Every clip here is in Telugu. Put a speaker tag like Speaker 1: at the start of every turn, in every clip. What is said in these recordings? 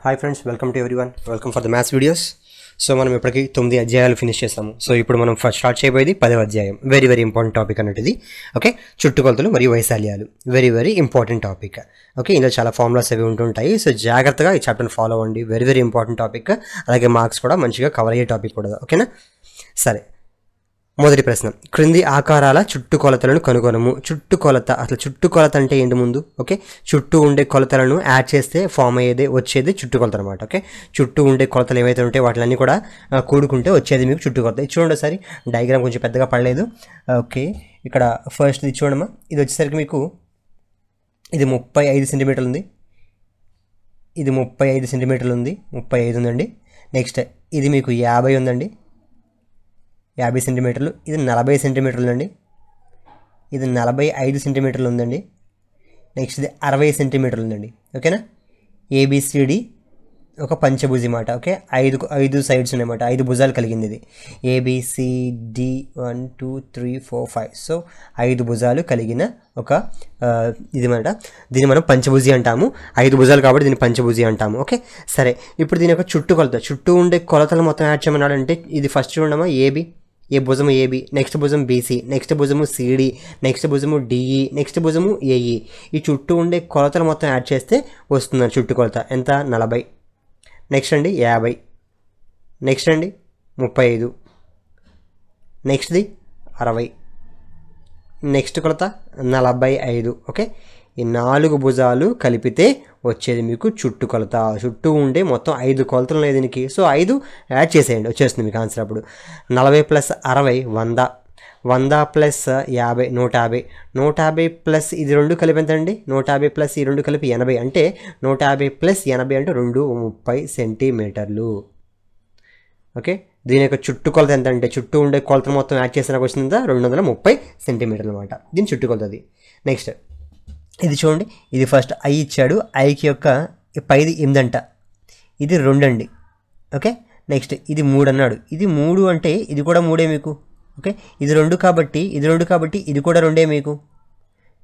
Speaker 1: Hi friends, welcome to everyone. Welcome for the maths videos. So మనం ఇప్పటికి 9 అధ్యాయాలు ఫినిష్ చేస్తాము. సో ఇప్పుడు మనం ఫస్ట్ స్టార్ట్ చేయబోయేది 10వ అధ్యాయం. వెరీ ఇంపార్టెంట్ టాపిక్ అన్నట్టుది. ఓకే, చుట్టుకొలతలు మరియు వైశాల్యాలు వెరీ ఇంపార్టెంట్ టాపిక్. ఓకే, ఇందులో చాలా ఫార్ములాస్ అవి ఉంటుంటాయి. సో జాగ్రత్తగా ఈ చాప్టర్ని ఫాలో అవ్వండి. Very important topic. అలాగే మార్క్స్ కూడా మంచిగా కవర్ అయ్యే టాపిక్ కూడా. ఓకేనా? సరే, మొదటి ప్రశ్న, క్రింది ఆకారాల చుట్టుకొలతలను కనుగొనము. చుట్టుకొలత, అసలు చుట్టుకొలత అంటే ఏంటి ముందు? ఓకే, చుట్టూ ఉండే కొలతలను యాడ్ చేస్తే ఫామ్ అయ్యేది వచ్చేది చుట్టుకొలత అనమాట. ఓకే, చుట్టూ ఉండే కొలతలు ఏవైతే ఉంటాయో వాటిని కూడా కూడుకుంటే వచ్చేది మీకు చుట్టుకొలత. ఇది చూడండి ఒకసారి, డయాగ్రామ్ కొంచెం పెద్దగా పడలేదు. ఓకే, ఇక్కడ ఫస్ట్ ఇది చూడమ్మా. ఇది వచ్చేసరికి మీకు ఇది 35 సెంటీమీటర్లు ఉంది. ఇది 35 సెంటీమీటర్లు ఉంది. 35 ఉందండి. నెక్స్ట్ ఇది మీకు 50 ఉందండి. 50 సెంటీమీటర్లు. ఇది 40 సెంటీమీటర్లు అండి. ఇది 45 సెంటీమీటర్లు ఉందండి. నెక్స్ట్ ఇది 60 సెంటీమీటర్లు ఉందండి. ఓకేనా? ఏబిసిడి ఒక పంచభుజి మాట. ఓకే, ఐదు సైడ్స్ ఉన్నాయన్నమాట. 5 భుజాలు కలిగింది ఇది. ఏబిసిడి 1 2 3 4 5. సో 5 భుజాలు కలిగిన ఒక ఇది మాట. దీన్ని మనం పంచభుజి అంటాము. 5 భుజాలు కాబట్టి దీన్ని పంచభుజి అంటాము. ఓకే, సరే, ఇప్పుడు దీని యొక్క చుట్టుకొలత, చుట్టూ ఉండే కొలతలు మొత్తం యాడ్ చేయమన్నాడంటే ఇది ఫస్ట్ చూడమ్మా. ఏ భుజము ఏబి, నెక్స్ట్ భుజం బీసీ, నెక్స్ట్ భుజము సిడి, నెక్స్ట్ భుజము డిఈ, నెక్స్ట్ భుజము ఏఈ. ఈ చుట్టూ ఉండే కొలతలు మొత్తం యాడ్ చేస్తే వస్తుంది చుట్టుకొలత. ఎంత? 40. నెక్స్ట్ అండి 50. నెక్స్ట్ అండి 35. నెక్స్ట్ది 60. నెక్స్ట్ కొలత 45. ఓకే, ఈ 4 భుజాలు కలిపితే వచ్చేది మీకు చుట్టుకొలత. చుట్టూ ఉండే మొత్తం 5 కొలతలు ఉన్నాయి దీనికి. సో 5 యాడ్ చేసేయండి, వచ్చేస్తుంది మీకు ఆన్సర్. అప్పుడు 40 + 60 100. 100 + 50 150. 150 ప్లస్ ఇది 2 కలిపి ఎంత అండి? 150 ప్లస్ ఈ 2 కలిపి 80. అంటే 150 + 80 అంటే 230 సెంటీమీటర్లు. ఓకే, దీని యొక్క చుట్టుకొలత ఎంత అంటే చుట్టూ ఉండే కొలతలు మొత్తం యాడ్ చేసినా వచ్చిందా 230 సెంటీమీటర్లు అనమాట. దీని చుట్టుకొలత అది. నెక్స్ట్ ఇది చూడండి, ఇది ఫస్ట్ ఐ ఇచ్చాడు. ఐకి యొక్క పైది 8 అంట. ఇది 2 అండి. ఓకే, నెక్స్ట్ ఇది 3 అన్నాడు. ఇది 3 అంటే ఇది కూడా 3 మీకు. ఓకే, ఇది 2 కాబట్టి ఇది కూడా 2 మీకు.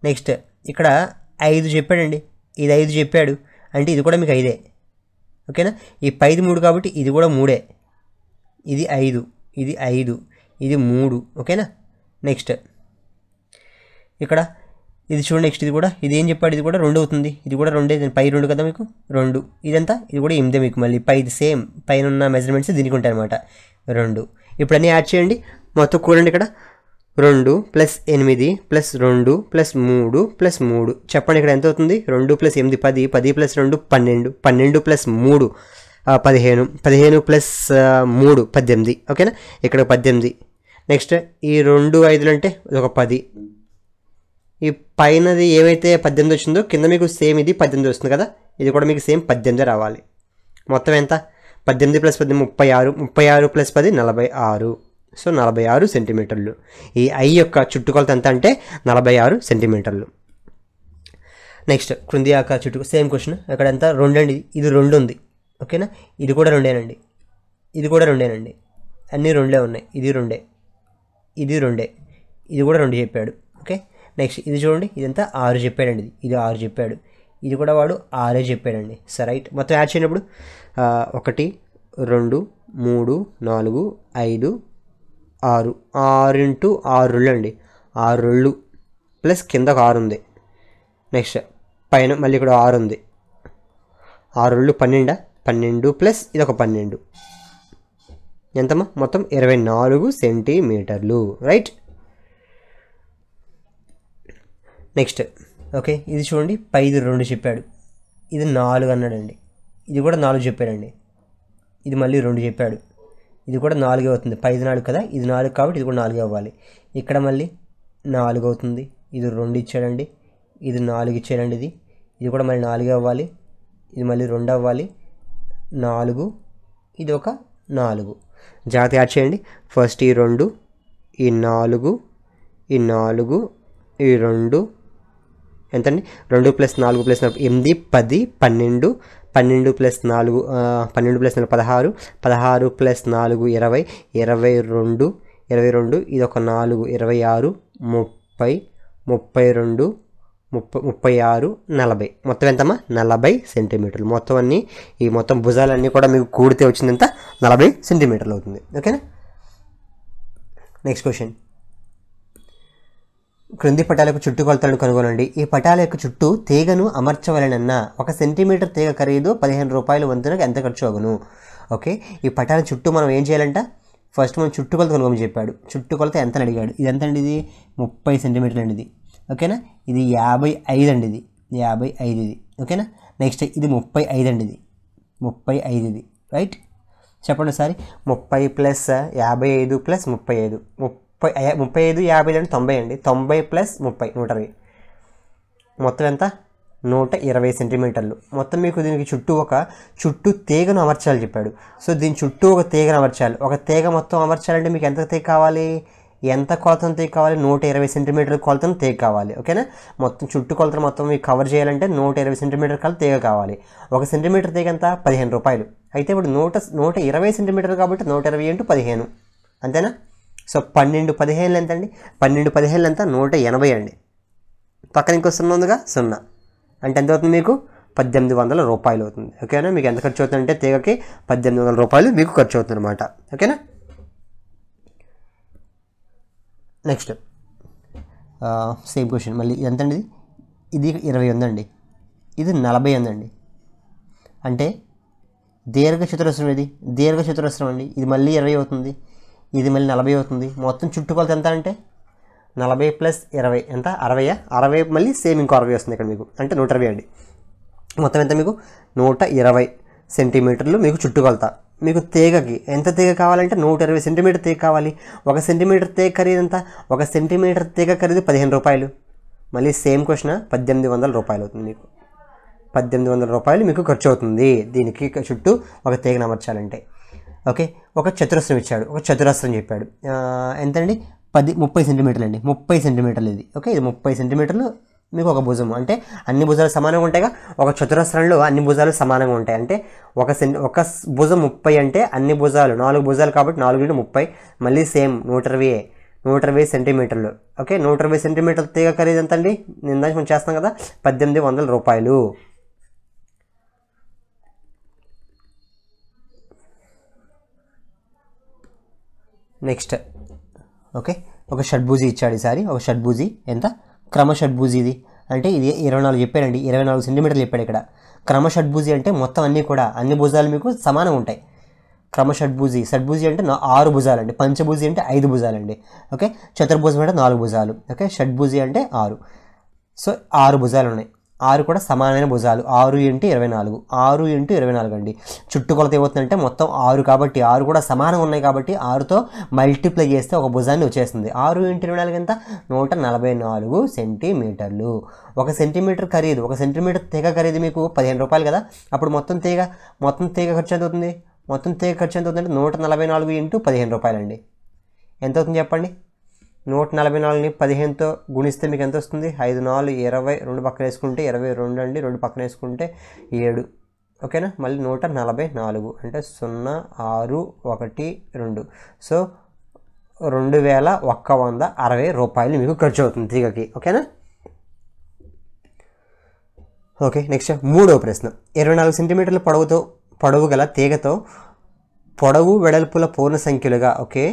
Speaker 1: నెక్స్ట్ ఇక్కడ 5 చెప్పాడండి. ఇది 5 చెప్పాడు అంటే ఇది కూడా మీకు 5. ఓకేనా? ఈ పైది 3 కాబట్టి ఇది కూడా 3. ఇది 5, ఇది 5, ఇది 3. ఓకేనా? నెక్స్ట్ ఇక్కడ ఇది చూడండి. నెక్స్ట్ ఇది ఏం చెప్పాడు? ఇది కూడా 2 అవుతుంది. ఇది కూడా 2, పై 2 కదా మీకు 2. ఇదంతా ఇది కూడా 8 మీకు. మళ్ళీ పైది సేమ్, పైన ఉన్న మెజర్మెంట్స్ దీనికి ఉంటాయి అనమాట. 2. ఇప్పుడు అన్నీ యాడ్ చేయండి, మొత్తం కూడండి. ఇక్కడ 2 + 8 + 2 + 3 + 3. చెప్పండి ఇక్కడ ఎంత అవుతుంది? 2 + 8 10, 10 + 2 12, 12 + 3 15, 15 + 3 18. ఓకేనా? ఇక్కడ 18. నెక్స్ట్ ఈ 2 5లు అంటే ఒక 10. ఈ పైనది ఏమైతే 18 వచ్చిందో కింద మీకు సేమ్ ఇది 18 వస్తుంది కదా. ఇది కూడా మీకు సేమ్ 18 రావాలి. మొత్తం ఎంత? 18 + 10 36, 36 + 10 46. సో 46 సెంటీమీటర్లు. ఈ ఐ యొక్క చుట్టుకొలత ఎంత అంటే 46 సెంటీమీటర్లు. నెక్స్ట్ క్రింది ఆకార చుట్టు సేమ్ క్వశ్చన్. అక్కడ ఎంత? 2 అండి. ఇది 2 ఉంది. ఓకేనా? ఇది కూడా 2ఏనండి. ఇది కూడా 2ఏనండి. అన్నీ 2 ఉన్నాయి. ఇది 2, ఇది 2, ఇది కూడా 2 చెప్పాడు. ఓకే, నెక్స్ట్ ఇది చూడండి, ఇదంతా 6 చెప్పాడండి. ఇది 6 చెప్పాడు. ఇది కూడా వాడు 6 చెప్పాడండి. సరే, రైట్. మొత్తం యాడ్ చేయనప్పుడు 1 2 3 4 5 6 6 × 6 రోళ్ళు అండి. 6 రోళ్ళు ప్లస్ కింద ఒక 6 ఉంది. నెక్స్ట్ పైన మళ్ళీ ఇక్కడ 6 ఉంది. 6 రోళ్ళు 12, 12 ప్లస్ ఇది ఒక 12. ఎంతమ్మా? మొత్తం 24 సెంటీమీటర్లు. రైట్. నెక్స్ట్ ఓకే, ఇది చూడండి, పైది 2 చెప్పాడు. ఇది 4 అన్నాడండి. ఇది కూడా 4 చెప్పాడండి. ఇది మళ్ళీ 2 చెప్పాడు. ఇది కూడా 4 అవుతుంది. పైది 4 కదా, ఇది 4 కాబట్టి ఇది కూడా 4 అవ్వాలి. ఇక్కడ మళ్ళీ 4 అవుతుంది. ఇది 2 ఇచ్చాడండి. ఇది 4 ఇచ్చాడండి. ఇది కూడా మళ్ళీ 4 అవ్వాలి. ఇది మళ్ళీ 2 అవ్వాలి. 4, ఇది ఒక 4. జాగ్రత్త యాడ్ చేయండి. ఫస్ట్ ఈ 2, ఈ 4, ఈ 4, ఈ 2 ఎంతండి? 2 + 4 + 4 8 10 12, 12 + 4 12 + 4 16, 16 + 4 20, 22, 22 ఇది ఒక 4 26 30 32 36, 40 మొత్తం ఎంతమ్మా 40 సెంటీమీటర్లు. మొత్తం అన్నీ ఈ మొత్తం భుజాలన్నీ కూడా మీకు కూడితే వచ్చిందంత 40 సెంటీమీటర్లు అవుతుంది. ఓకేనా. నెక్స్ట్ క్వశ్చన్, క్రింది పటాల యొక్క చుట్టుకొలతలను కనుగొనండి. ఈ పటాల యొక్క చుట్టూ తీగను అమర్చవలనన్న 1 సెంటీమీటర్ తీగ ఖరీదు 15 రూపాయల వంతునకు ఎంత ఖర్చు అగును? ఓకే, ఈ పటాల చుట్టూ మనం ఏం చేయాలంట, ఫస్ట్ మనం చుట్టుకొలత కనుగొని చెప్పాడు. చుట్టుకొలత ఎంత అని అడిగాడు. ఇది ఎంత అండి, ఇది 30 సెంటీమీటర్లు అండి ఇది. ఓకేనా. ఇది 55 అండి, ఇది 55 ఇది. ఓకేనా. నెక్స్ట్ ఇది 35 అండి, ఇది 35 ఇది. రైట్, చెప్పండి ఒకసారి. 30 ప్లస్ 55 ప్లస్ 35, 35 50 అంటే 90 అండి. 90 ప్లస్ 30 120, మొత్తం ఎంత 120 సెంటీమీటర్లు. మొత్తం మీకు దీనికి చుట్టూ తీగను అమర్చాలి చెప్పాడు. సో దీని చుట్టూ ఒక తీగను అమర్చాలి. ఒక తీగ మొత్తం అమర్చాలంటే మీకు ఎంత తీగ కావాలి, ఎంత కొలతను తీగ కావాలి, 120 సెంటీమీటర్ల కొలతను తీగ కావాలి. ఓకేనా. మొత్తం చుట్టూ కొలతను మొత్తం మీకు కవర్ చేయాలంటే 120 సెంటీమీటర్ కల తీగ కావాలి. 1 సెంటీమీటర్ తీగ ఎంత 15 రూపాయలు. అయితే ఇప్పుడు 120 సెంటీమీటర్లు కాబట్టి 120 × 15 అంతేనా. సో 12 15 ఎంత అండి, 12 15 ఎంత 180 అండి. పక్కన ఇంకో 0 ఉందిగా, 0 అంటే ఎంత అవుతుంది మీకు 1800 రూపాయలు అవుతుంది. ఓకేనా. మీకు ఎంత ఖర్చు అవుతుందంటే తీగకి 1800 రూపాయలు మీకు ఖర్చు అవుతుంది అనమాట. ఓకేనా. నెక్స్ట్ సేమ్ క్వశ్చన్ మళ్ళీ ఎంత అండి, ఇది 20 ఉందండి, ఇది 40 ఉందండి. అంటే దీర్ఘచతురస్రం, ఇది దీర్ఘచతురస్రం అండి. ఇది మళ్ళీ 20 అవుతుంది, ఇది మళ్ళీ 40 అవుతుంది. మొత్తం చుట్టుకొలత ఎంత అంటే 40 ప్లస్ 20 ఎంత 60, 60 మళ్ళీ సేమ్ ఇంకో 60 వస్తుంది ఇక్కడ మీకు, అంటే 120 అండి. మొత్తం ఎంత మీకు 120 సెంటీమీటర్లు మీకు చుట్టుకొలత. మీకు తీగకి ఎంత తీగ కావాలంటే 120 సెంటీమీటర్ తీగ కావాలి. 1 సెంటీమీటర్ తీగ ఖరీదు ఎంత, 1 సెంటీమీటర్ తీగ ఖరీదు 15 రూపాయలు. మళ్ళీ సేమ్ క్వశ్చన్ 1800 రూపాయలు అవుతుంది మీకు. 1800 రూపాయలు మీకు ఖర్చు అవుతుంది దీనికి చుట్టూ ఒక తీగను అమర్చాలంటే. ఓకే, ఒక చతురస్రం ఇచ్చాడు, ఒక చతురస్రం చెప్పాడు. ఎంతండి 30 సెంటీమీటర్లు అండి, 30 సెంటీమీటర్లు ఇది. ఓకే, ఇది 30 సెంటీమీటర్లు మీకు ఒక భుజం. అంటే అన్ని భుజాలు సమానంగా ఉంటాయిగా, ఒక చతురస్రంలో అన్ని భుజాలు సమానంగా ఉంటాయి. అంటే ఒక భుజం 30 అంటే అన్ని భుజాలు 4 భుజాలు కాబట్టి 4 × 30 మళ్ళీ సేమ్ 120 సెంటీమీటర్లు. ఓకే, 120 సెంటీమీటర్ల తీగ ఖరీదు ఎంత అండి, నేను మనం చేస్తాం కదా 1800 రూపాయలు. నెక్స్ట్ ఓకే, ఒక షడ్భుజి ఇచ్చాడు ఈసారి. ఒక షడ్భుజి ఎంత, క్రమ షడ్భుజి ఇది. అంటే ఇది 24 చెప్పాడండి, 24 సెంటీమీటర్లు చెప్పాడు ఇక్కడ. క్రమ షడ్భుజి అంటే మొత్తం అన్ని భుజాలు మీకు సమానంగా ఉంటాయి. క్రమ షడ్భుజి అంటే 6 భుజాలండి. పంచభుజి అంటే 5 భుజాలండి. ఓకే, చతుర్భుజం అంటే 4 భుజాలు. ఓకే, షడ్భుజి అంటే 6. సో 6 భుజాలు ఉన్నాయి, 6 కూడా సమానమైన భుజాలు. 6 × 24, 6 × 24 అండి. చుట్టుకొలత ఏమవుతుందంటే మొత్తం 6 కాబట్టి 6 కూడా సమానంగా ఉన్నాయి కాబట్టి 6తో మల్టిప్లై చేస్తే ఒక భుజాన్ని వచ్చేస్తుంది. 6 × 24 ఎంత 144 సెంటీమీటర్లు. 1 సెంటీమీటర్ ఖరీదు, 1 సెంటీమీటర్ తీగ ఖరీదు మీకు 15 రూపాయలు కదా. అప్పుడు మొత్తం తీగ ఖర్చు ఎంత అవుతుంది, మొత్తం తీగ ఖర్చు ఎంత అవుతుందంటే 144 × 15 రూపాయలండి. ఎంత అవుతుంది చెప్పండి. 144ని 15తో గుణిస్తే మీకు ఎంత వస్తుంది, 5 4 20, 2 పక్కన వేసుకుంటే 22 అండి, 2 పక్కన వేసుకుంటే 7. ఓకేనా, మళ్ళీ 144 అంటే 0 6 1 2. సో 2160 రూపాయలు మీకు ఖర్చు అవుతుంది తీగకి. ఓకేనా. ఓకే, నెక్స్ట్ 3వ ప్రశ్న. 24 సెంటీమీటర్ల పొడవు గల తీగతో పొడవు వెడల్పుల పూర్ణ సంఖ్యలుగా ఓకే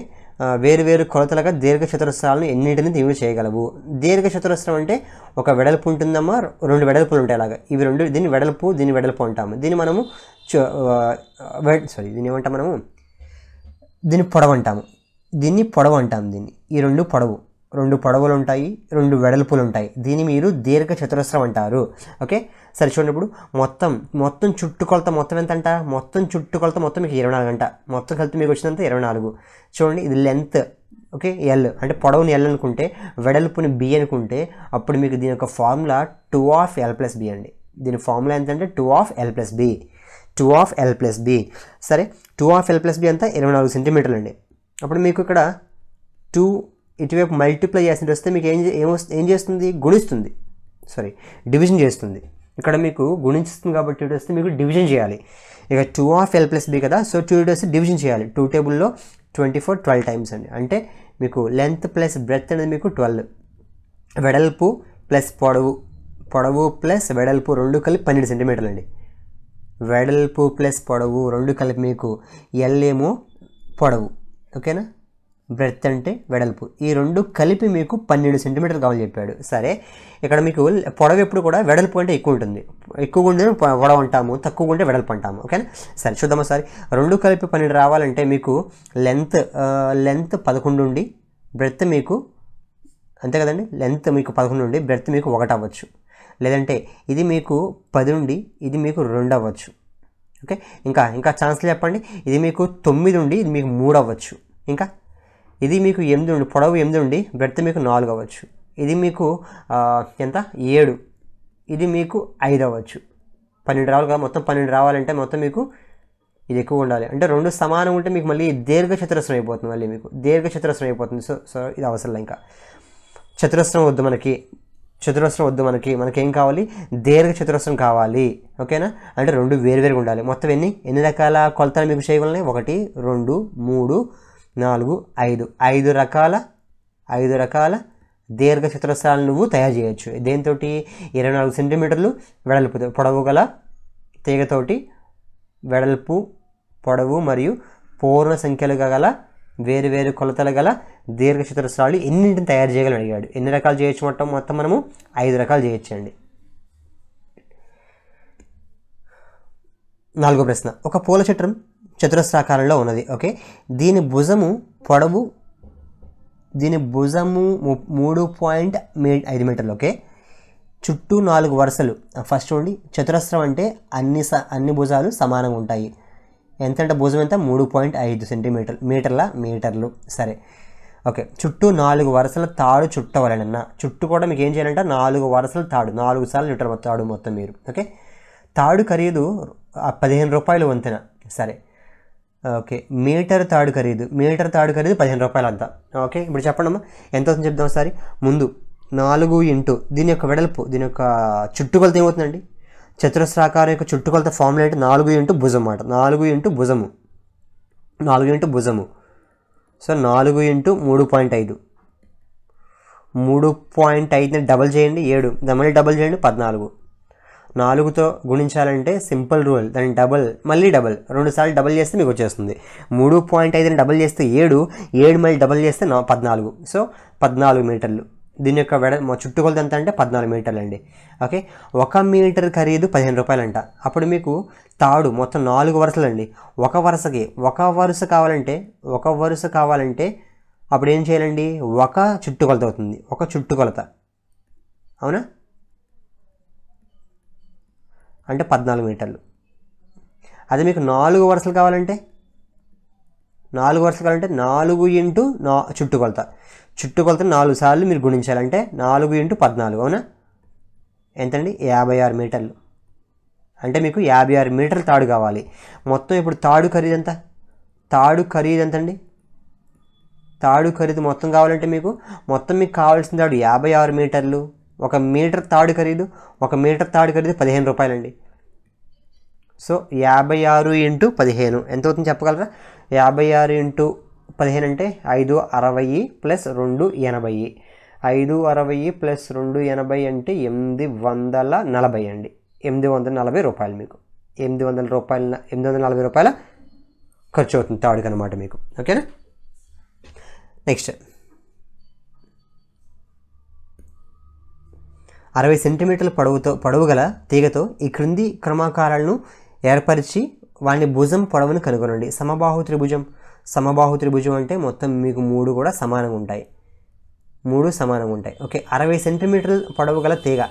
Speaker 1: వేరు కొలతలుగా దీర్ఘచతురస్రాలను ఎన్నింటిని తీవి చేయగలవు. దీర్ఘచతురస్రం అంటే ఒక వెడల్పు ఉంటుందమ్మా, 2 వెడల్పులు ఉంటాయి. అలాగా ఇవి 2, దీన్ని వెడల్పు అంటాము. దీన్ని మనము దీన్ని ఏమంటాం మనము, దీన్ని పొడవు అంటాము. దీన్ని ఈ 2 పొడవులు ఉంటాయి, 2 వెడల్పులు ఉంటాయి. దీన్ని మీరు దీర్ఘచతురస్రం అంటారు. ఓకే, సరే చూడండి. ఇప్పుడు మొత్తం చుట్టుకొలత మొత్తం ఎంత అంట, మొత్తం చుట్టుకొలత మొత్తం మీకు 24 అంట. మొత్తం కలిపి మీకు వచ్చినంత 24. చూడండి, ఇది లెంత్. ఓకే, ఎల్ అంటే పొడవుని ఎల్ అనుకుంటే, వెడల్పుని బి అనుకుంటే, అప్పుడు మీకు దీని యొక్క ఫార్ములా 2/L+B అండి. దీని ఫార్ములా ఎంత అంటే 2/L+B. సరే, 2/L+B అంతా 24 సెంటీమీటర్లు అండి. అప్పుడు మీకు ఇక్కడ 2 ఇటువైపు మల్టిప్లై చేసి వస్తే మీకు ఏం చేస్తుంది, డివిజన్ చేస్తుంది. ఇక్కడ మీకు గుణిస్తుంది కాబట్టి ఇటు వస్తే మీకు డివిజన్ చేయాలి. ఇక 2/L+B కదా, సో 2 ఇటు వస్తే డివిజన్ చేయాలి. 2 టేబుల్లో 24 12 టైమ్స్ అండి. అంటే మీకు లెంత్ ప్లస్ బ్రెత్ అనేది మీకు 12, వెడల్పు ప్లస్ పొడవు పొడవు ప్లస్ వెడల్పు రెండు కలిపి 12 సెంటీమీటర్లు అండి. వెడల్పు ప్లస్ పొడవు రెండు కలిపి మీకు ఎల్ ఏమో పొడవు, ఓకేనా, బ్రెడ్త్ అంటే వెడల్పు, ఈ రెండు కలిపి మీకు 12 సెంటీమీటర్లు కావాలని చెప్పాడు. సరే, ఇక్కడ మీకు పొడవు ఎప్పుడు కూడా వెడల్పు అంటే ఎక్కువ ఉంటుంది, ఎక్కువగా ఉంటే పొడవు అంటాము, తక్కువగా ఉంటే వెడల్పు అంటాము, ఓకేనా. సరే చూద్దాం ఒకసారి. రెండు కలిపి 12 రావాలంటే మీకు లెంత్ 11 ఉండి బ్రెడ్త్ మీకు అంతే కదండి, లెంత్ మీకు 11 ఉండి బ్రెడ్త్ మీకు 1 అవ్వచ్చు, లేదంటే ఇది మీకు 10 ఉండి ఇది మీకు 2 అవ్వచ్చు, ఓకే. ఇంకా ఛాన్స్లు చెప్పండి. ఇది మీకు 9 ఉండి ఇది మీకు 3 అవ్వచ్చు, ఇంకా ఇది మీకు 8 ఉండి పొడవు 8 ఉండి బ్రెడ్త్ మీకు 4 అవ్వచ్చు, ఇది మీకు ఎంత 7, ఇది మీకు 5 అవ్వచ్చు. 12 రావాలి కదా, మొత్తం 12 రావాలంటే మొత్తం మీకు ఇది ఎక్కువ ఉండాలి. అంటే రెండు సమానం ఉంటే మీకు మళ్ళీ దీర్ఘచతురస్రం అయిపోతుంది, మళ్ళీ మీకు దీర్ఘచతురస్రం అయిపోతుంది. సో ఇది అవసరం. ఇంకా చతురస్రం వద్దు మనకి, మనకేం కావాలి, దీర్ఘచతురస్రం కావాలి, ఓకేనా. అంటే రెండు వేరువేరుగా ఉండాలి. మొత్తం ఎన్ని రకాల కొలతలు మీకు చేయగలని, 1 2 3 4 5 5 రకాల దీర్ఘచతురస్రాలు నువ్వు తయారు చేయొచ్చు. దేంతో 24 సెంటీమీటర్లు వెడల్పు పొడవు గల తీగతోటి వెడల్పు పొడవు మరియు పూర్ణ సంఖ్యలు గల వేరు కొలతలు గల దీర్ఘచతురస్రాలు ఎన్నింటిని తయారు చేయగలని అడిగాడు. ఎన్ని రకాలు చేయొచ్చు? మొత్తం మనము 5 రకాలు చేయొచ్చండి. 4వ ప్రశ్న. ఒక పూల చట్రం చతురస్రాకారంలో ఉన్నది, ఓకే. దీని భుజము 3.5 మీటర్లు, ఓకే. చుట్టూ 4 వరుసలు. ఫస్ట్ ఉండి చతురస్రం అంటే అన్ని భుజాలు సమానంగా ఉంటాయి. ఎంతంటే భుజం ఎంత 3.5 మీటర్లు. సరే, ఓకే. చుట్టూ 4 వరుసల తాడు చుట్టవలనన్న. చుట్టూ కూడా మీకు ఏం చేయాలంటే 4 వరుసల తాడు, 4 సార్లు చుట్టాలి తాడు మొత్తం మీరు, ఓకే. తాడు ఖరీదు 15 రూపాయలు వంతెన. సరే, ఓకే. మీటర్ తాడు ఖరీదు 15 రూపాయలు అంతా, ఓకే. ఇప్పుడు చెప్పండి అమ్మా ఎంత అవుతుంది చెప్దాం ఒకసారి. ముందు 4 ఇంటూ దీని యొక్క వెడల్పు, దీని యొక్క చుట్టుకొలత ఏమవుతుందండి, చతురస్రాకారం యొక్క చుట్టుకొలత ఫార్ములా అంటే 4 ఇంటూ భుజం అన్నమాట. 4 ఇంటూ భుజము. సో 4 ఇంటూ 3.5, 3.5ని డబల్ చేయండి 7, మళ్ళీ డబల్ చేయండి 14. 4తో గుణించాలంటే సింపుల్ రూల్, దాన్ని మళ్ళీ డబల్ 2 సార్లు డబల్ చేస్తే మీకు వచ్చేస్తుంది. 3.5ని డబల్ చేస్తే 7 మళ్ళీ డబల్ చేస్తే 14. సో 14 మీటర్లు. దీని యొక్క చుట్టుకొలత ఎంత అంటే 14 మీటర్లు అండి, ఓకే. 1 మీటర్ ఖరీదు 15 రూపాయలు అంట. అప్పుడు మీకు తాడు మొత్తం 4 వరుసలు అండి. ఒక వరుస కావాలంటే అప్పుడు ఏం చేయాలండి, ఒక చుట్టుకొలత అవుతుంది, ఒక చుట్టుకొలత, అవునా, అంటే 14 మీటర్లు. అదే మీకు 4 వరుసలు కావాలంటే 4 ఇంటూ చుట్టుకొలత 4 సార్లు మీరు గుణించాలంటే 4 ఇంటూ 14, అవునా, ఎంతండి 56 మీటర్లు. అంటే మీకు 56 మీటర్ల తాడు కావాలి. మొత్తం ఇప్పుడు తాడు ఖరీదు ఎంత అండి, తాడు ఖరీదు మొత్తం కావాలంటే మీకు కావాల్సిన తాడు 56 మీటర్లు. 1 మీటర్ తాడు ఖరీదు 15 రూపాయలండి. సో 56 ఇంటూ 15 ఎంత అవుతుంది చెప్పగలరా? 56 ఇంటూ 15 అంటే 560 ప్లస్ 280. 560 ప్లస్ 280 అంటే 840 అండి. 840 రూపాయలు మీకు 840 రూపాయల ఖర్చు అవుతుంది తాడుకి అనమాట మీకు, ఓకేనా. నెక్స్ట్ 60 సెంటీమీటర్ల పొడవు గల తీగతో ఈ క్రింది క్రమాకారాలను ఏర్పరిచి వాని భుజం పొడవును కనుగొనండి. సమబాహు త్రిభుజం అంటే మొత్తం మీకు 3 కూడా సమానంగా ఉంటాయి, 3 సమానంగా ఉంటాయి, ఓకే. 60 సెంటీమీటర్ల పొడవు గల తీగ,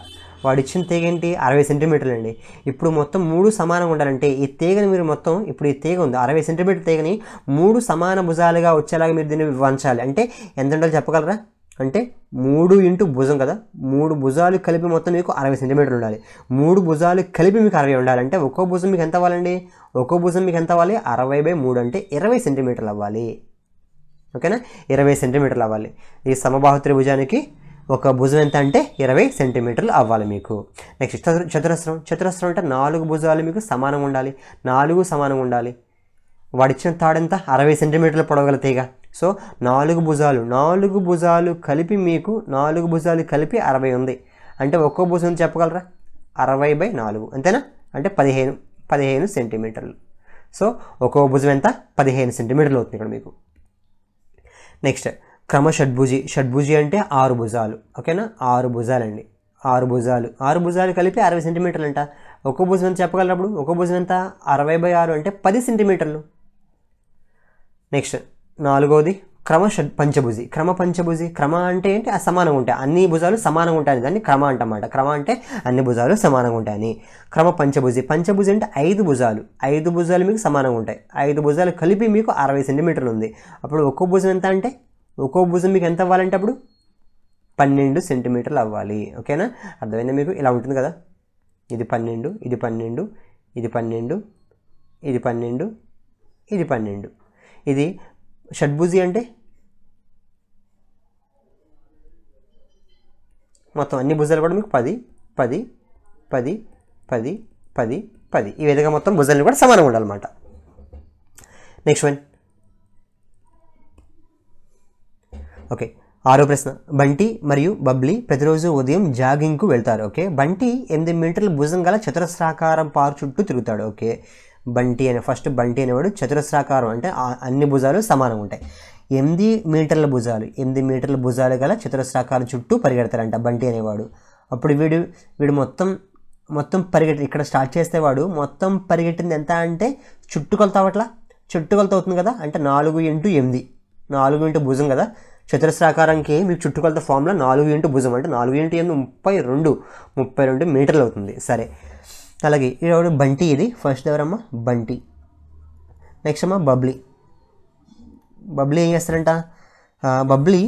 Speaker 1: వాడు ఇచ్చిన తీగ ఏంటి 60 సెంటీమీటర్లు అండి. ఇప్పుడు మొత్తం 3 సమానంగా ఉండాలంటే ఈ తీగని మీరు మొత్తం, ఇప్పుడు ఈ తీగ ఉంది 60 సెంటీమీటర్ల తీగని 3 సమాన భుజాలుగా వచ్చేలాగా మీరు దీన్ని వంచాలి. అంటే ఎంత ఉండాలో చెప్పగలరా? అంటే 3 ఇంటూ భుజం కదా, 3 భుజాలు కలిపి మొత్తం మీకు 60 సెంటీమీటర్లు ఉండాలి. 3 భుజాలు కలిపి మీకు 60 ఉండాలి. అంటే ఒక్కో భుజం మీకు ఎంత అవ్వాలండి, 60/3 అంటే 20 సెంటీమీటర్లు అవ్వాలి, ఓకేనా. 20 సెంటీమీటర్లు అవ్వాలి. ఈ సమబాహు త్రిభుజానికి ఒక భుజం ఎంత అంటే 20 సెంటీమీటర్లు అవ్వాలి మీకు. నెక్స్ట్ చతురస్రం అంటే 4 భుజాలు మీకు సమానంగా ఉండాలి, 4 సమానంగా ఉండాలి. వాడిచ్చిన తాడెంత 60 సెంటీమీటర్ల పొడవగల తీగ. సో 4 భుజాలు కలిపి మీకు 4 భుజాలు కలిపి 60 ఉంది. అంటే ఒక్కో భుజం చెప్పగలరా? 60/4 అంతేనా? అంటే 15 సెంటీమీటర్లు. సో ఒక్కో భుజం ఎంత? 15 సెంటీమీటర్లు అవుతుంది ఇక్కడ మీకు. నెక్స్ట్ క్రమ షడ్భుజి. షడ్భుజి అంటే 6 భుజాలు. ఓకేనా? 6 భుజాలండి. 6 భుజాలు కలిపి 60 సెంటీమీటర్లు అంట. ఒక్కో భుజం ఎంత చెప్పగలరప్పుడు? ఒక్కో భుజం ఎంత? 60/6 అంటే 10 సెంటీమీటర్లు. నెక్స్ట్ 4వది క్రమ పంచభుజి. క్రమ అంటే ఏంటి? సమానంగా ఉంటాయి, అన్ని భుజాలు సమానంగా ఉంటాయని దాన్ని క్రమ అంటమాట. క్రమ అంటే అన్ని భుజాలు సమానంగా ఉంటాయని. క్రమ పంచభుజి. పంచభుజి అంటే 5 భుజాలు. 5 భుజాలు మీకు సమానంగా ఉంటాయి. 5 భుజాలు కలిపి మీకు 60 సెంటీమీటర్లు ఉంది. అప్పుడు ఒక్కో భుజం ఎంత అంటే? ఒక్కో భుజం మీకు ఎంత అవ్వాలంటే అప్పుడు 12 సెంటీమీటర్లు అవ్వాలి. ఓకేనా? అర్థమైందా మీకు? ఇలా ఉంటుంది కదా, ఇది 12, ఇది 12, ఇది 12, ఇది 12, ఇది 12. ఇది షడ్భుజి అంటే మొత్తం అన్ని భుజాలు కూడా మీకు 10, 10, 10, 10, 10, 10 ఈ విధంగా మొత్తం భుజాలు కూడా సమానంగా ఉండాలన్నమాట. Next one. ఓకే, 6వ ప్రశ్న. బంటి మరియు బబ్లీ ప్రతిరోజు ఉదయం జాగింగ్కు వెళ్తారు. ఓకే, బంటి 8 మీటర్ల భుజం గల చతురస్రాకారం పారు చుట్టూ తిరుగుతాడు. ఓకే, బంటి అనేవాడు చతురస్రాకారం అంటే అన్ని భుజాలు సమానంగా ఉంటాయి. 8 మీటర్ల భుజాలు గల చతురస్రాకారం చుట్టూ పరిగెడతారంట బంటి అనేవాడు. అప్పుడు వీడు మొత్తం పరిగెట్టి ఇక్కడ స్టార్ట్ చేస్తే వాడు మొత్తం పరిగెట్టింది ఎంత అంటే చుట్టుకొలత అవుతుంది కదా, అంటే 4x8, 4 భుజం కదా, చతురస్రాకారానికి మీకు చుట్టుకొలత ఫార్ములా 4 భుజం అంటే 4x8 32 మీటర్లు అవుతుంది. సరే, అలాగే ఈరోజు బంటి. ఇది ఫస్ట్ ఎవరమ్మా? బంటి. నెక్స్ట్ అమ్మా బబ్లీ. ఏం చేస్తారంట? బబ్లీ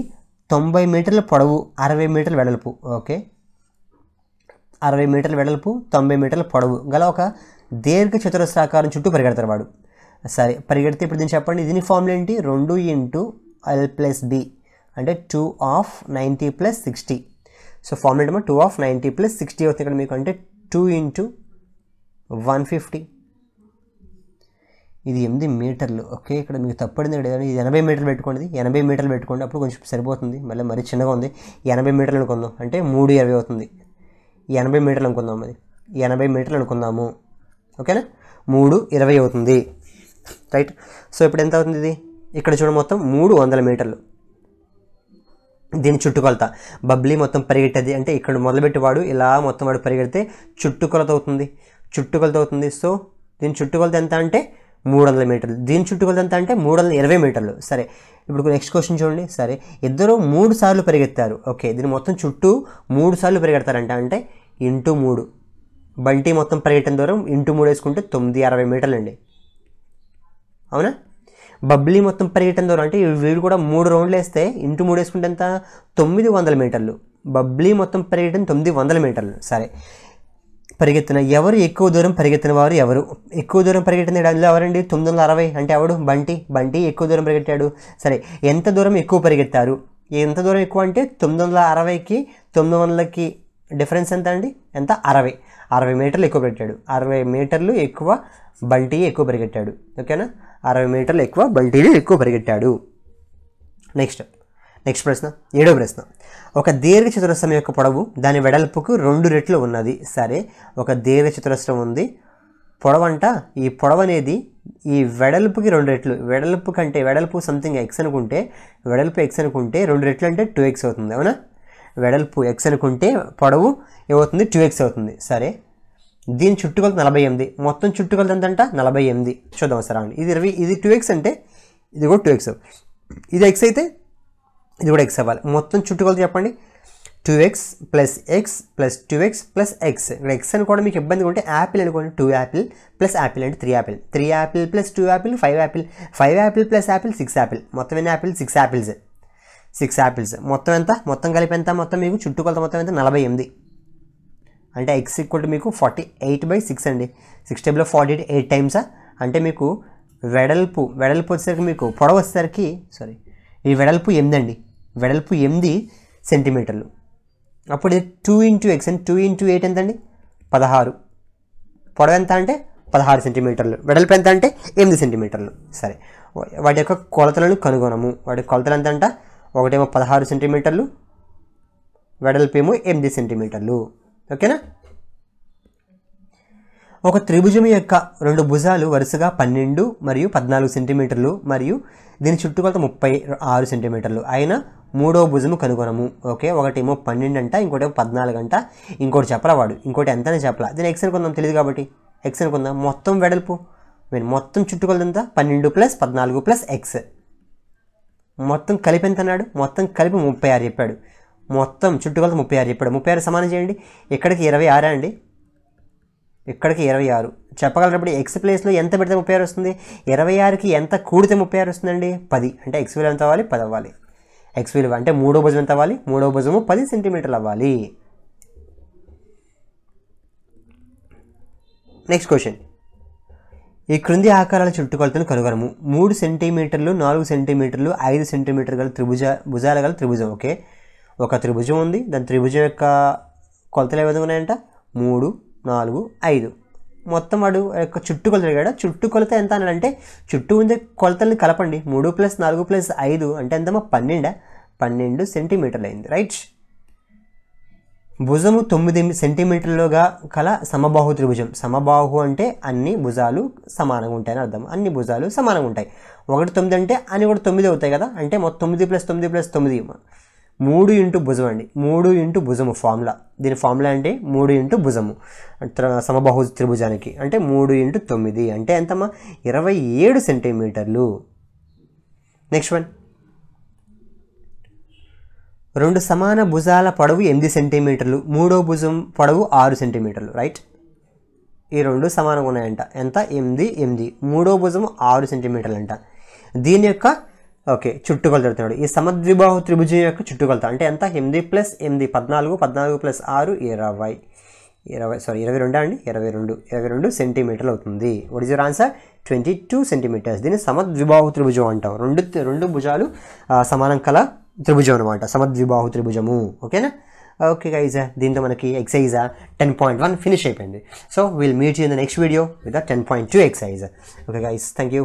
Speaker 1: 90 మీటర్ల పొడవు, 60 మీటర్ల వెడల్పు. ఓకే, 60 మీటర్ల వెడల్పు, 90 మీటర్ల పొడవు గల ఒక దీర్ఘ చతురస్రాకారం చుట్టూ పరిగెడతారు వాడు. సరే, పరిగెడితే ఇప్పుడు దీన్ని చెప్పండి. దీని ఫార్ములా ఏంటి? 2x(l+b) అంటే 2/90 + 60. సో ఫార్ములా ఏంటమ్మా? 2/90 + 60 అవుతుంది ఇక్కడ మీకు. అంటే 2x150. ఇది 8 మీటర్లు. ఓకే, ఇక్కడ మీకు తప్పడింది ఇక్కడ. ఇది 80 మీటర్లు పెట్టుకోండి. 80 మీటర్లు పెట్టుకోండి, అప్పుడు కొంచెం సరిపోతుంది. మరీ చిన్నగా ఉంది. 80 మీటర్లు అనుకుందాం, అంటే 3:20 అవుతుంది. 80 మీటర్లు అనుకుందాం. అది 80 మీటర్లు అనుకుందాము. ఓకేనా? 3:20 అవుతుంది. రైట్. సో ఇప్పుడు ఎంత అవుతుంది ఇది? ఇక్కడ చూడ మొత్తం 300 మీటర్లు. దీని చుట్టుకొలత బబ్లీ మొత్తం పరిగెట్టేది అంటే ఇక్కడ మొదలుపెట్టి వాడు ఇలా మొత్తం వాడు పరిగెడితే చుట్టుకొలత అవుతుంది. సో దీని చుట్టుకొలత ఎంత అంటే 300 మీటర్లు. దీని చుట్టుకొలత ఎంత అంటే 320 మీటర్లు. సరే, ఇప్పుడు నెక్స్ట్ క్వశ్చన్ చూడండి. సరే, ఇద్దరు 3 సార్లు పరిగెత్తారు. ఓకే, దీని మొత్తం చుట్టూ 3 సార్లు పరిగెడతారంట. అంటే ఇంటూ 3. బంటి మొత్తం పరిగెట్టిన దూరం ఇంటూ 3 వేసుకుంటే 960 మీటర్లు అండి. అవునా? బబ్లీ మొత్తం పరిగెట్టిన దూరం అంటే వీడు కూడా 3 రౌండ్లు వేస్తే ఇంటూ 3 వేసుకుంటే ఎంత? 900 మీటర్లు. బబ్లీ మొత్తం పరిగెట్టిన 900 మీటర్లు. సరే, ఎవరు ఎక్కువ దూరం పరిగెత్తిన వారు ఎవరు? ఎక్కువ దూరం పరిగెట్టిన అందులో ఎవరండి? 960. అంటే ఎవడు? బంటి ఎక్కువ దూరం పరిగెట్టాడు. సరే, ఎంత దూరం ఎక్కువ పరిగెత్తారు? ఎంత దూరం ఎక్కువ అంటే 960కి 900కి డిఫరెన్స్ ఎంత అండి? ఎంత? 60 మీటర్లు ఎక్కువ పరిగెట్టాడు. 60 మీటర్లు ఎక్కువ బంటి ఎక్కువ పరిగెట్టాడు. ఓకేనా? 60 మీటర్లు ఎక్కువ బంటి ఎక్కువ పరిగెట్టాడు. నెక్స్ట్ ప్రశ్న, 7వ ప్రశ్న. ఒక దీర్ఘ చతురస్రం యొక్క పొడవు దాని వెడల్పుకు 2 రెట్లు ఉన్నది. సరే, ఒక దీర్ఘ చతురస్రం ఉంది, పొడవు అంట. ఈ పొడవు అనేది ఈ వెడల్పుకి 2 రెట్లు. వెడల్పు సంథింగ్ x అనుకుంటే, వెడల్పు x అనుకుంటే 2 రెట్లు అంటే 2x అవుతుంది. అవునా? వెడల్పు x అనుకుంటే పొడవు ఏమవుతుంది? 2x అవుతుంది. సరే, దీని చుట్టుకొలత 48. మొత్తం చుట్టుకొలత ఎంత అంట? 48. చూద్దాం సరే అండి. ఇది 2x అంటే ఇది కూడా 2x. ఇది x అయితే ఇది కూడా x అవ్వాలి. మొత్తం చుట్టుకొలత చెప్పండి. 2x + x + 2x + x. ఇక్కడ x అని కూడా మీకు ఇబ్బంది ఉంటే యాపిల్ అనుకోండి. 2 యాపిల్ + యాపిల్ అంటే 3 Apple. 3 Apple + 2 Apple 5 Apple. 5 Apple + Apple 6 Apple. మొత్తం ఎన్ని యాపిల్? 6 యాపిల్స్. 6 యాపిల్స్. మొత్తం ఎంత? మొత్తం కలిపి ఎంత? మొత్తం మీకు చుట్టుకొలత మొత్తం ఎంత? 48. అంటే x = మీకు 48/6 అండి. 6 టేబుల్లో 48 టైమ్స్. అంటే మీకు వెడల్పు వచ్చేసరికి మీకు పొడవు వచ్చేసరికి ఈ వెడల్పు 8 అండి. వెడల్పు 8 సెంటీమీటర్లు. అప్పుడు ఇది 2 × x అండి. 2 × 8 ఎంత అండి? 16. పొడవు ఎంత అంటే 16 సెంటీమీటర్లు. వెడల్పు ఎంత అంటే 8 సెంటీమీటర్లు. సరే, వాటి యొక్క కొలతలను కనుగొనము. వాటి కొలతలు ఎంత అంట? ఒకటేమో 16 సెంటీమీటర్లు, వెడల్పేమో 8 సెంటీమీటర్లు. ఓకేనా? ఒక త్రిభుజం యొక్క 2 భుజాలు వరుసగా 12 మరియు 14 సెంటీమీటర్లు మరియు దీని చుట్టుకొలత 36 సెంటీమీటర్లు అయినా మూడో భుజము కనుగొనము. ఓకే, ఒకటేమో 12 అంట, ఇంకోటేమో 14 అంట, ఇంకోటి చెప్పరా వాడు, ఇంకోటి ఎంతనే చెప్పలా. దీని ఎక్స్ అనుకుందాం, తెలియదు కాబట్టి ఎక్స్ అనుకుందాం. మొత్తం వెడల్పు మొత్తం చుట్టుకొలత ఎంత? 12 + 14 + ఎక్స్. మొత్తం కలిపి ఎంత అన్నాడు? మొత్తం కలిపి 36 చెప్పాడు. మొత్తం చుట్టుకొలత 36 చెప్పాడు. 36 సమానం చేయండి. ఇక్కడికి 26 అండి, ఇక్కడికి 26 చెప్పగలరప్పుడు ఎక్స్ ప్లేస్లో ఎంత పెడితే 36 వస్తుంది? 26కి ఎంత కూడితే 36 వస్తుందండి? 10. అంటే ఎక్స్ విలువ ఎంత అవ్వాలి? 10 అవ్వాలి. ఎక్స్ విలువ అంటే మూడో భుజం ఎంత అవ్వాలి? మూడో భుజము 10 సెంటీమీటర్లు అవ్వాలి. నెక్స్ట్ క్వశ్చన్, ఈ క్రింది ఆకారాల చుట్టుకొలతను కనుగొనము. 3 సెంటీమీటర్లు, 4 సెంటీమీటర్లు, 5 సెంటీమీటర్ గల భుజాల గల త్రిభుజం. ఓకే, ఒక త్రిభుజం ఉంది, దాని త్రిభుజం యొక్క కొలతలు ఏ విధంగా ఉన్నాయంట? 3, 4, 5. మొత్తం వాడు యొక్క చుట్టుకొలత అడిగాడు. చుట్టుకొలత ఎంత అన్నాడంటే చుట్టూ ఉండే కొలతల్ని కలపండి. 3 + 4 + 5 అంటే ఎంతమ్మా? 12 సెంటీమీటర్లు అయింది. రైట్. భుజము 9 సెంటీమీటర్లుగా కల సమబాహు త్రిభుజం. సమబాహు అంటే అన్ని భుజాలు సమానంగా ఉంటాయని అర్థం. అన్ని భుజాలు సమానంగా ఉంటాయి. 1 9 అంటే అన్ని కూడా 9 అవుతాయి కదా. అంటే మొత్తం 9 + 9 + 9 3 ఇంటూ భుజం అండి. 3 ఇంటూ భుజము ఫార్ములా. దీని ఫార్ములా అంటే 3 ఇంటూ భుజము సమబాహు త్రిభుజానికి. అంటే 3 ఇంటూ 9 అంటే ఎంతమ్మా? 27 సెంటీమీటర్లు. నెక్స్ట్ వన్, 2 సమాన భుజాల పొడవు 8 సెంటీమీటర్లు, మూడో భుజం పొడవు 6 సెంటీమీటర్లు. రైట్. ఈ 2 సమానంగా ఉన్నాయంట. ఎంత? 8, 8. మూడో భుజం 6 సెంటీమీటర్లు అంట. దీని యొక్క ఓకే చుట్టుకొలత పెడుతున్నాడు. ఈ సమద్విబాహు త్రిభుజం యొక్క చుట్టుకొలత అంటే ఎంత? 8 + 8 14, 14 + 6 22 అండి, 22 సెంటీమీటర్లు అవుతుంది. What is your answer? 22 centimetres. దీన్ని సమద్విబాహు త్రిభుజం అంటాం. రెండు భుజాలు సమానం కల త్రిభుజం అనమాట, సమద్విబాహు త్రిభుజము. ఓకేనా? ఓకే గైజ్, దీంతో మనకి ఎక్సైజ్ 10.1 ఫినిష్ అయిపోయింది. So will meet you in the next video with 10.2 exercise. Okay guys, thank you.